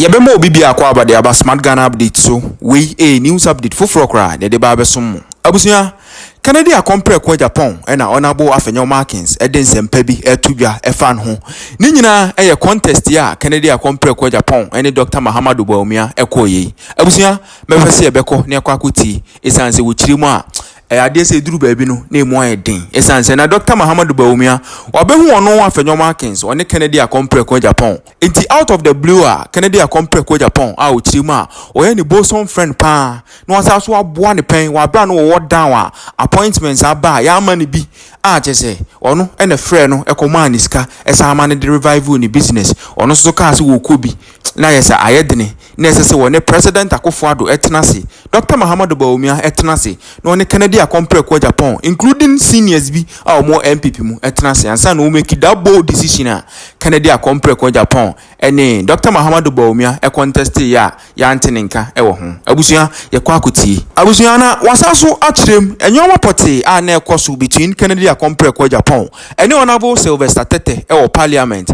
Yebemo Bibi Aquaba de Aba Smart Ghana update so we a news update for cry de Baba Sum. Abusia Canada compare kwa Japan and honorable Afenyo markings eden sempebi etubia efan ho. Ni nyina eye contest ya Canada compare kwa Japan and Dr. Mahamadou Bawumia ekoyi. Abusia mefese ebeko ne akwakuti esanse wo chirimu a ade se duru baabi no na emu ayedin esanse na Dr. Mahamadou Bawumia obehu ono Afenyo markings one Canada compare kwa Japan. Inti out of the blue a Canada compare kwa Japan a wo chirimu a oye ni bosom friend pa no asaso aboa ne pen wa bra no wo down a appointments aba ya mani bi a chese ono ene frɛ no ekoma aniska esa amane de revival ni business ono so ka se wo kobi na yesa ayedene na esese wo ne president Akufo-Addo etenase Dr. Mahamadou Bawumia etenase no ne Canada compare kwa Japan including seniors bi a omo MPP mu etenase ansa no make that bold decision a Canada compare kwa Japan ene Dr. Mahamadou Bawumia e contest ya antenenka e wo ho abusua ye kwa akuti abusua na wasaso akyerem enyoma pote a na ekoso between Canada compare kwa Japan ene honorable Sylvester Tete e wo parliament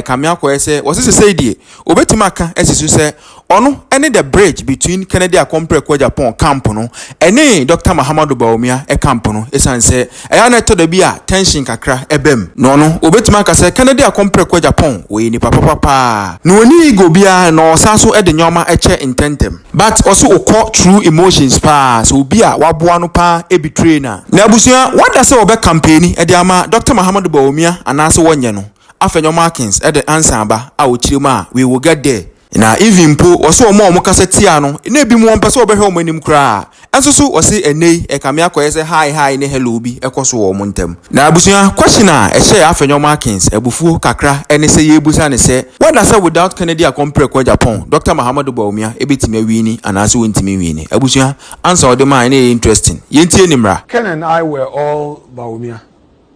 kamia ko ese wose say die obetima ka esisu se ono ene the bridge between Canada compare kwa Japan camp no ene Dr. Mahamadou Bawumia e camp no esanse eya na to da bia tension kakra ebem no no obetima ka se Canada compare kwa Japan we ni papa no oni go bia no saso e de nyoma eche intentem but also okọ true emotions pa so bia waboa no pa e betray na abusua wada se obe campaign e de ama Dr. Mahamadou Bawumia anase wonye no Afenyo markings e de answer aba a wo chirima we will get there na even po wose omo kasetia no na bi mu ompese obehwe omo anim kra enso wose enei e kamia koyese hi ne hello bi ekoso wo mo ntem na abusua question a ehye Afenyo markings ebufuo kakra ene se yebusa ne se whether say without Canada compare kwa Japan Dr. Mahamadou Bawumia ebetimi awini anase wontimi wini abusua answer o de man na interesting yentie nimra. Ken and I were all Bawumia,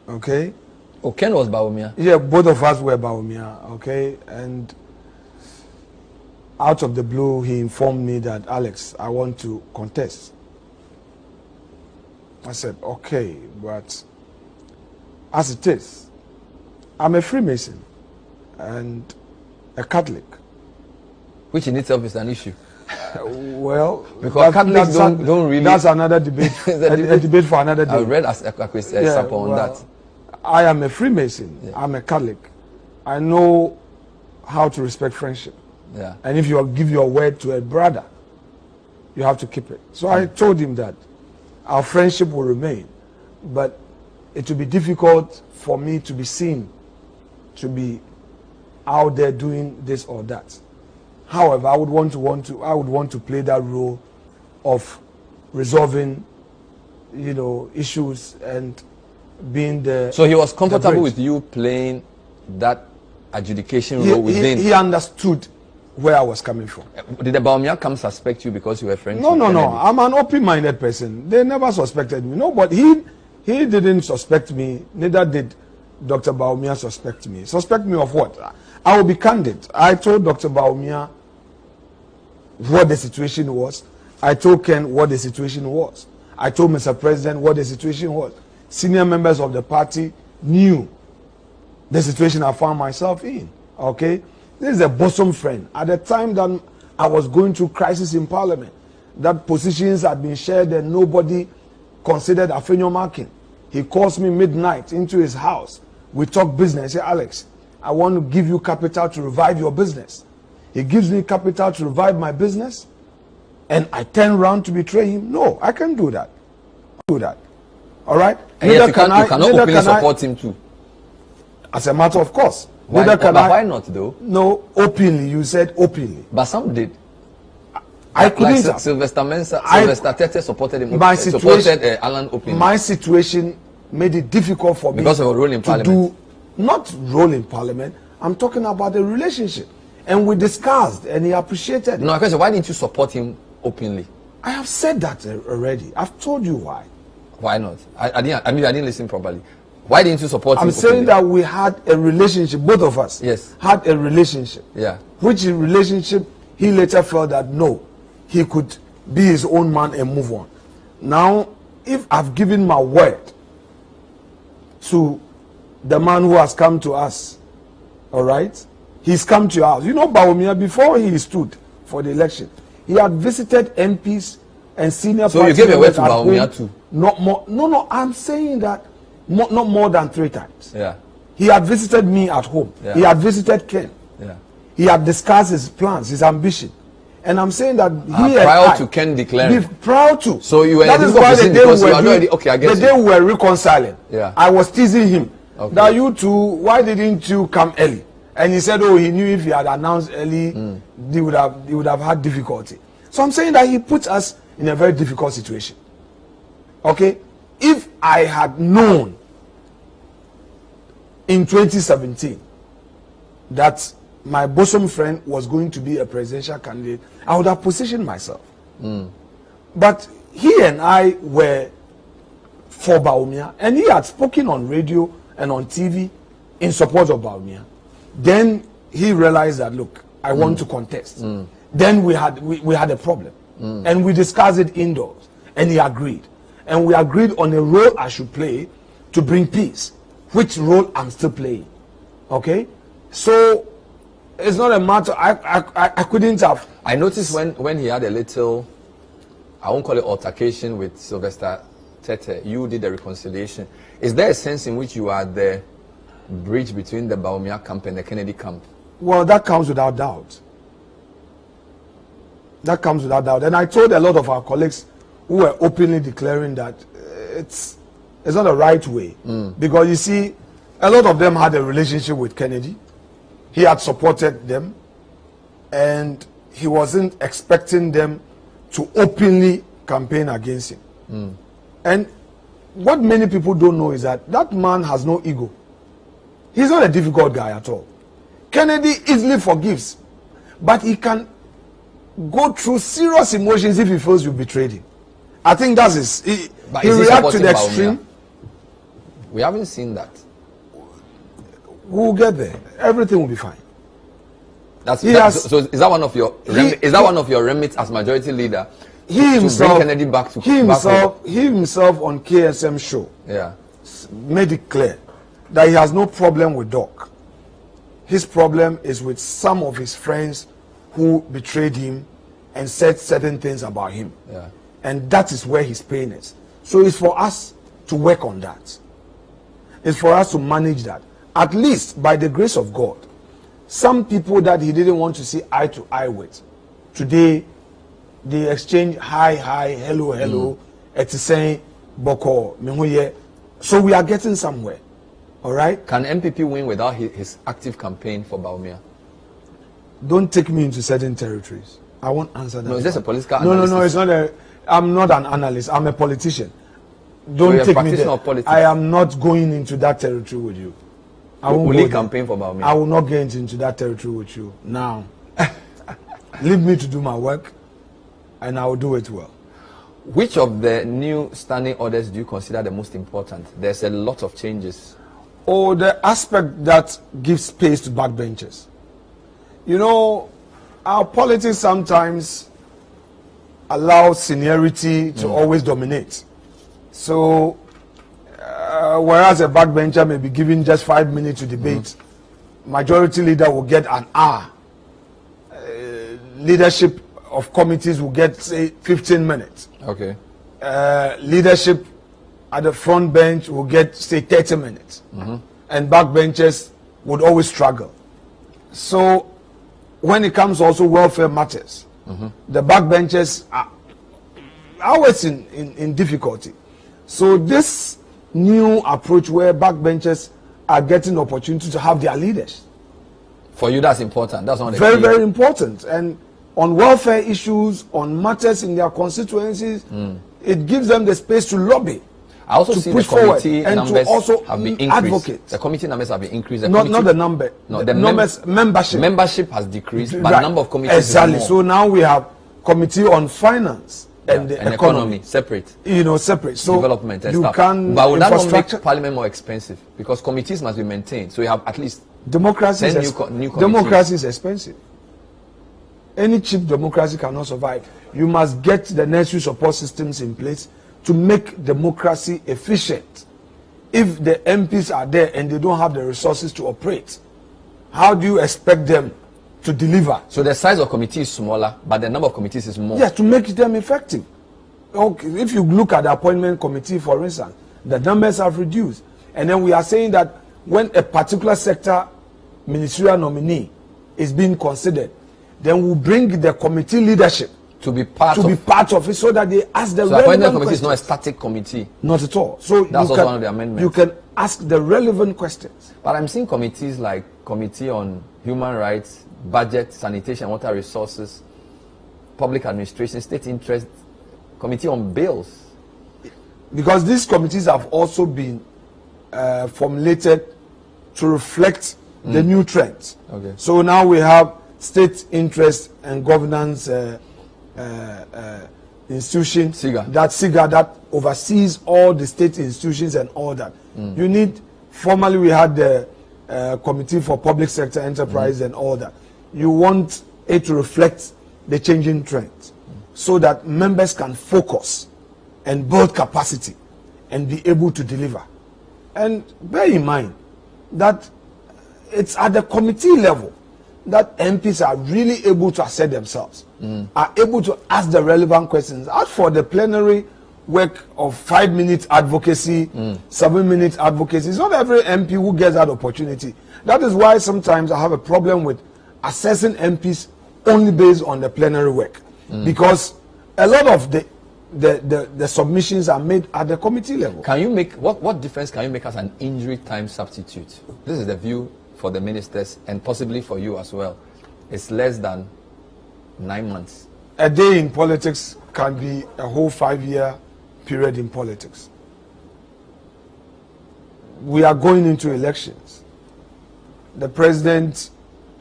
okay? Oh, Ken was Bawumia? Yeah, both of us were Bawumia, okay? And out of the blue, he informed me that, Alex, I want to contest. I said, okay, but as it is, I'm a Freemason and a Catholic. Which in itself is an issue. Well, because Catholics don't really... That's another debate, a debate for another day. I read on that. I am a Freemason. Yeah. I'm a Catholic. I know how to respect friendship. Yeah. And if you give your word to a brother, you have to keep it. So I told him that our friendship will remain, but it will be difficult for me to be seen to be out there doing this or that. However, I would want to play that role of resolving, issues and being the... So he was comfortable with you playing that adjudication role within... He understood where I was coming from. Did the Bawumia come suspect you because you were friends with No. I'm an open-minded person. They never suspected me. No, but he didn't suspect me. Neither did Dr. Bawumia suspect me. Suspect me of what? I will be candid. I told Dr. Bawumia what the situation was. I told Ken what the situation was. I told Mr. President what the situation was. Senior members of the party knew the situation I found myself in. Okay? This is a bosom friend. At the time that I was going through crisis in Parliament, that positions had been shared and nobody considered Afenyo marking. He calls me midnight into his house. We talk business. He said, Alex, I want to give you capital to revive your business. He gives me capital to revive my business, and I turn around to betray him. No, I can't do that. All right? And yet you cannot openly support him too. As a matter of course. Why not though? No, openly. You said openly. But some did. I couldn't. Like Sylvester Tete supported him. Supported Alan openly. My situation made it difficult for me because of a role in Parliament. Not role in Parliament. I'm talking about the relationship, and we discussed, and he appreciated. No, question. Why didn't you support him openly? I have said that already. I've told you why. Why not? I didn't listen properly. Why didn't you support him? I'm saying that we had a relationship, both of us. Yes. Had a relationship. Yeah. Which relationship he later felt that no, he could be his own man and move on. Now, if I've given my word to the man who has come to us, all right, he's come to your house. You know, Bawumia, before he stood for the election, he had visited MPs and senior so you gave away to Bawumia too? Not more. No. I'm saying that not more than 3 times. Yeah. He had visited me at home. Yeah. He had visited Ken. Yeah. He had discussed his plans, his ambition. And I'm saying that prior to Ken declaring. Prior to. So you were that in is this why position because you are already okay. I guess the day we were reconciling. Yeah. I was teasing him. Okay. That you two, why didn't you come early? And he said, oh, he knew if he had announced early, he would have had difficulty. So I'm saying that he put us in a very difficult situation. Okay? If I had known in 2017 that my bosom friend was going to be a presidential candidate, I would have positioned myself. But he and I were for Bawumia, and he had spoken on radio and on TV in support of Bawumia. Then he realized that, look, I want to contest. Then we had a problem, and we discussed it indoors, and he agreed, and we agreed on a role I should play to bring peace, which role I'm still playing. Okay, so it's not a matter. I couldn't have. I noticed when he had a little, I won't call it altercation with Sylvester Tete, you did the reconciliation. Is there a sense in which you are the bridge between the Bawumia camp and the Kennedy camp? Well, that comes without doubt. That comes without doubt. And I told a lot of our colleagues who were openly declaring that it's not the right way. Because you see, a lot of them had a relationship with Kennedy. He had supported them, and he wasn't expecting them to openly campaign against him. And what many people don't know is that that man has no ego. He's not a difficult guy at all. Kennedy easily forgives, but he can go through serious emotions if he feels you betrayed him. I think that's his. He reacts to the extreme. We haven't seen that. We'll get there. Everything will be fine. So is that one of your one of your remits as majority leader? He himself, to bring Kennedy back to he himself on KSM show made it clear that he has no problem with Doc. His problem is with some of his friends who betrayed him and said certain things about him. And that is where his pain is. So it's for us to work on that. It's for us to manage that. At least by the grace of God, some people that he didn't want to see eye to eye with, today they exchange hi, hello, it's saying boko, mihuye. So we are getting somewhere. All right? Can MPP win without his active campaign for Bawumia? Don't take me into certain territories. I won't answer that. No, is this a political analysis? No, it's not I'm not an analyst. I'm a politician. Don't take me there. I am not going into that territory with you. Will he campaign for Bawumia? I will not get into that territory with you now. Leave me to do my work, and I will do it well. Which of the new standing orders do you consider the most important? There's a lot of changes. Oh, the aspect that gives space to backbenchers. You know, our politics sometimes allow seniority to always dominate. So, whereas a backbencher may be given just 5 minutes to debate, majority leader will get an hour. Leadership of committees will get, say, 15 minutes. Okay. Leadership at the front bench will get, say, 30 minutes. And backbenchers would always struggle. So, when it comes also welfare matters, the backbenchers are always in difficulty. So this new approach where backbenchers are getting opportunity to have their leaders. For you, that's important. That's not very, very important. And on welfare issues, on matters in their constituencies, it gives them the space to lobby. I also see the committee numbers also have been increased. Advocate. The committee numbers have been increased. Not the number. No, the numbers, membership. Membership has decreased, but the number of committees exactly. is more. So now we have committee on finance and the economy separate. You know, separate. So development and you stuff. can. But would that not make Parliament more expensive? Because committees must be maintained. So you have at least democracy. New democracy is expensive. Any cheap democracy cannot survive. You must get the necessary support systems in place to make democracy efficient. If the MPs are there and they don't have the resources to operate, how do you expect them to deliver? So the size of committee is smaller, but the number of committees is more. Yes, to make them effective. Okay, if you look at the appointment committee, for instance, the numbers have reduced. And then we are saying that when a particular sector ministerial nominee is being considered, then we'll bring the committee leadership to be part of it, so that they ask the relevant appointment committee is not a static committee. Not at all. So that's also one of the amendments. You can ask the relevant questions. But I'm seeing committees like Committee on Human Rights, Budget, Sanitation, Water Resources, Public Administration, State Interest, Committee on Bills. Because these committees have also been formulated to reflect the new trends. Okay. So now we have State Interest and Governance institution, SIGA, that oversees all the state institutions and all that. You need, formerly we had the Committee for Public Sector Enterprise and all that. You want it to reflect the changing trends so that members can focus and build capacity and be able to deliver. And bear in mind that it's at the committee level that MPs are really able to assert themselves, are able to ask the relevant questions. As for the plenary work of 5-minute advocacy, 7-minute advocacy, it's not every MP who gets that opportunity. That is why sometimes I have a problem with assessing MPs only based on the plenary work, because a lot of the submissions are made at the committee level. Can you make what difference can you make as an injury time substitute? This is the view for the ministers and possibly for you as well. It's less than 9 months. A day in politics can be a whole 5-year period in politics. We are going into elections. The president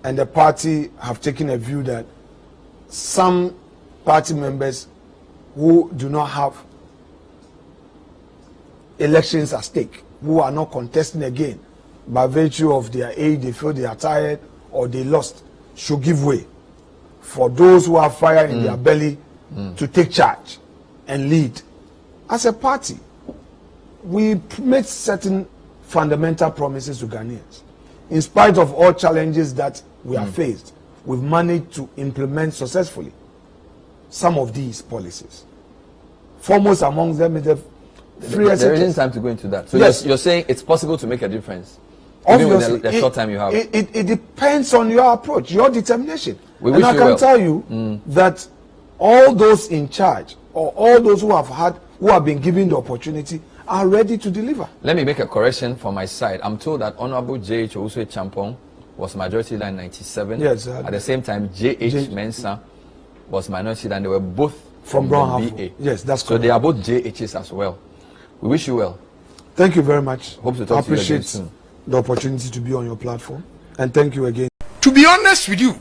and the party have taken a view that some party members who do not have elections at stake, who are not contesting again, by virtue of their age, they feel they are tired or they lost, should give way for those who have fire in their belly to take charge and lead. As a party, we made certain fundamental promises to Ghanaians. In spite of all challenges that we have faced, we've managed to implement successfully some of these policies. Foremost among them is the free There isn't time to go into that. So yes. you're saying it's possible to make a difference, even with the short time you have. It depends on your approach, your determination. And I can tell you that all those in charge, or all those who have been given the opportunity, are ready to deliver. Let me make a correction from my side. I'm told that Honorable J.H. Owusu-Agyapong was majority leader in 97. Yes. At the same time, J.H. Mensah was minority leader, and they were both from Brown BA. Yes, that's correct. So they are both JHs as well. We wish you well. Thank you very much. Hope to talk to you again soon. I appreciate the opportunity to be on your platform, and thank you again. To be honest with you,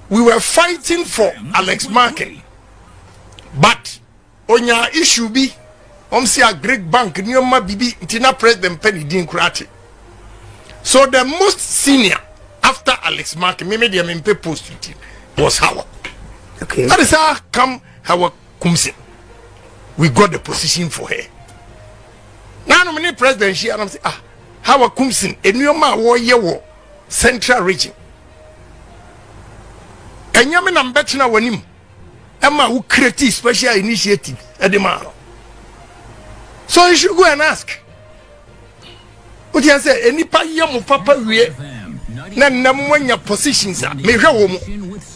we were fighting for Alex Markin, but on your issue be see a Greek bank nyoma bibi ntina president penny din kurati. So the most senior after Alex Markin, me the MP post was Howard. Okay. That is how come Howard Kumsin. We got the position for her. Now nominate president she and I'm say Howard Kumsin enyoma wo ye wo central region. Enyame na mbetena wanim. Emma who create special initiative at the man. So you should go and ask. What you say? Any pa yamu papa we na namwanya positions me hwe wo mu.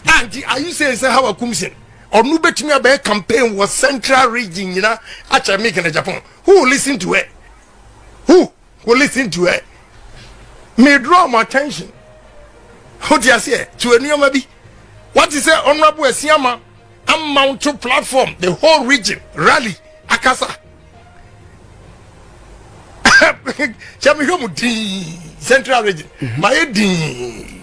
And are you saying say how Kumsin or no betimi abe campaign was central region you know acha make in Japan? Who will listen to her? Who will listen to her? Me draw my attention. What you say? To any maybe what is say honorable Esiama amount to platform the whole region rally akasa. Chami homu di central region. My di